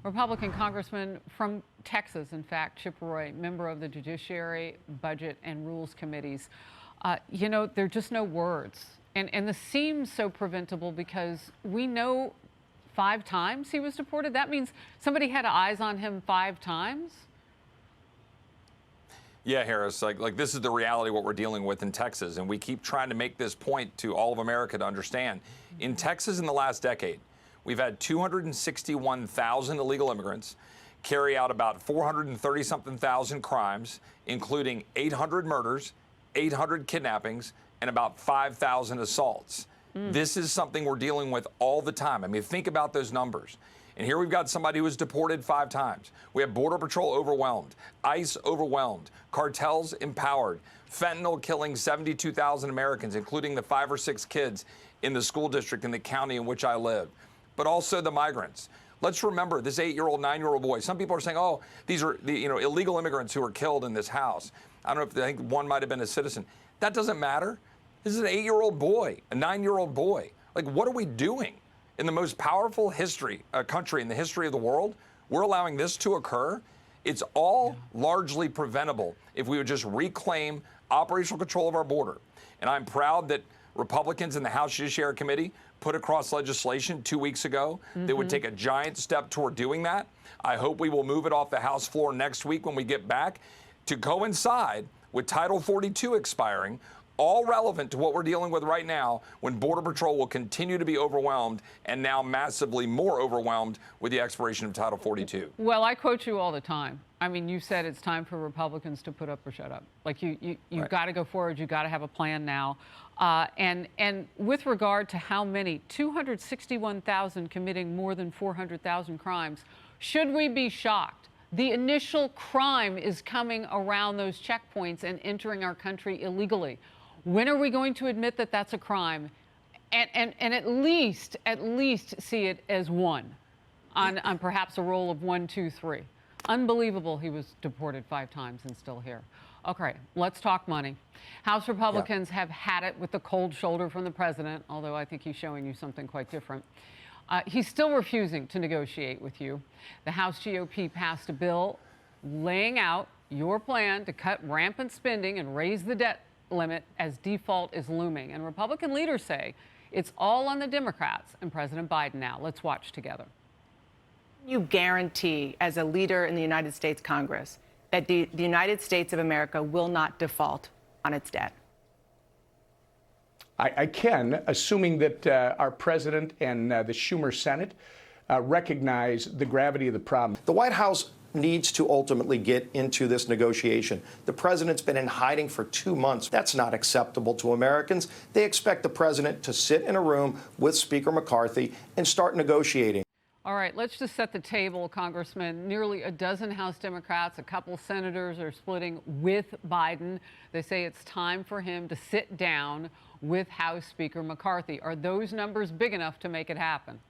Republican Congressman from Texas, in fact, Chip Roy, member of the Judiciary, Budget, and Rules Committees. You know, there are just no words. And this seems so preventable because we know 5 times he was deported. That means somebody had eyes on him 5 times. Yeah, Harris, like this is the reality of what we're dealing with in Texas. And we keep trying to make this point to all of America to understand. In Texas in the last decade, we've had 261,000 illegal immigrants carry out about 430-something thousand crimes, including 800 murders, 800 kidnappings, and about 5,000 assaults. This is something we're dealing with all the time. I mean, think about those numbers. And here we've got somebody who was deported 5 times. We have Border Patrol overwhelmed, ICE overwhelmed, cartels empowered, fentanyl killing 72,000 Americans, including the 5 or 6 kids in the school district in the county in which I live, but also the migrants. Let's remember this 8-year-old, 9-year-old boy. Some people are saying, oh, these are the illegal immigrants who were killed in this house. I don't know if I think one might have been a citizen. That doesn't matter. This is an 8-year-old boy, a 9-year-old boy. Like, what are we doing? In the most powerful country in the history of the world, we're allowing this to occur. It's all largely preventable if we would just reclaim operational control of our border. And I'm proud that Republicans in the House Judiciary Committee put across legislation 2 weeks ago that would take a giant step toward doing that. I hope we will move it off the House floor next week when we get back to coincide with Title 42 expiring, all relevant to what we're dealing with right now when Border Patrol will continue to be overwhelmed and now massively more overwhelmed with the expiration of Title 42. Well, I quote you all the time. I mean, you said it's time for Republicans to put up or shut up. Like you've Right. got to go forward. You've got to have a plan now. And with regard to how many, 261,000 committing more than 400,000 crimes, should we be shocked? The initial crime is coming around those checkpoints and entering our country illegally. When are we going to admit that that's a crime, and at least see it as one, on perhaps a roll of 1, 2, 3? Unbelievable he was deported 5 times and still here. Okay, let's talk money. House Republicans have had it with the cold shoulder from the president, although I think he's showing you something quite different. He's still refusing to negotiate with you. The House GOP passed a bill laying out your plan to cut rampant spending and raise the debt limit as default is looming. And Republican leaders say it's all on the Democrats and President Biden now. Let's watch together. You guarantee, as a leader in the United States Congress, that the United States of America will not default on its debt? I can, assuming that our president and the Schumer Senate recognize the gravity of the problem. The White House needs to ultimately get into this negotiation. The president's been in hiding for 2 months. That's not acceptable to Americans. They expect the president to sit in a room with Speaker McCarthy and start negotiating. All right, let's just set the table, Congressman. Nearly a dozen House Democrats, a couple senators are splitting with Biden. They say it's time for him to sit down with House Speaker McCarthy. Are those numbers big enough to make it happen?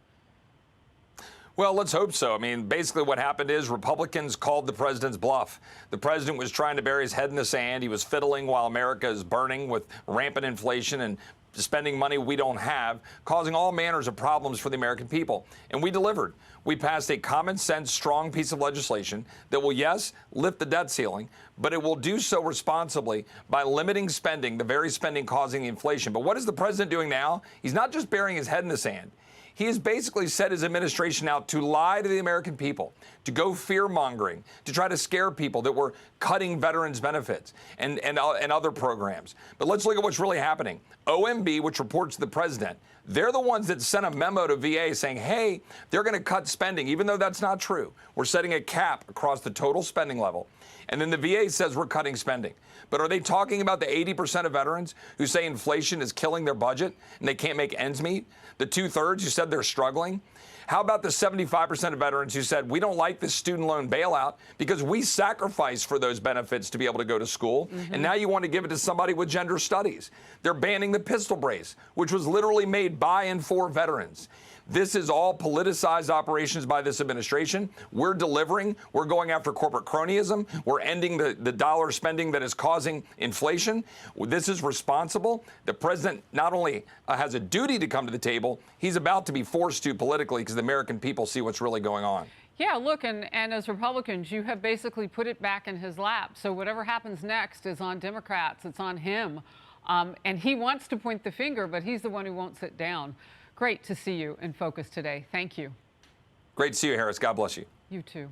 Well, let's hope so. I mean, basically what happened is Republicans called the president's bluff. The president was trying to bury his head in the sand. He was fiddling while America is burning with rampant inflation and spending money we don't have, causing all manners of problems for the American people. And we delivered. We passed a common sense, strong piece of legislation that will, yes, lift the debt ceiling, but it will do so responsibly by limiting spending, the very spending causing the inflation. But what is the president doing now? He's not just burying his head in the sand. He has basically set his administration out to lie to the American people, to go fear-mongering, to try to scare people that we're cutting veterans' benefits and other programs. But let's look at what's really happening. OMB, which reports to the president, they're the ones that sent a memo to VA saying, hey, they're going to cut spending, even though that's not true. We're setting a cap across the total spending level. And then the VA says we're cutting spending. But are they talking about the 80% of veterans who say inflation is killing their budget and they can't make ends meet? The 2/3 who said they're struggling? How about the 75% of veterans who said we don't like this student loan bailout because we sacrificed for those benefits to be able to go to school, and now you want to give it to somebody with gender studies? They're banning the pistol brace, which was literally made by and for veterans. This is all politicized operations by this administration. We're delivering. We're going after corporate cronyism. We're ending the dollar spending that is causing inflation. This is responsible. The president not only has a duty to come to the table, he's about to be forced to politically because the American people see what's really going on. Yeah, look, and as Republicans, you have basically put it back in his lap. So whatever happens next is on Democrats. It's on him. And he wants to point the finger, but he's the one who won't sit down. Great to see you in focus today. Thank you. Great to see you, Harris. God bless you. You too.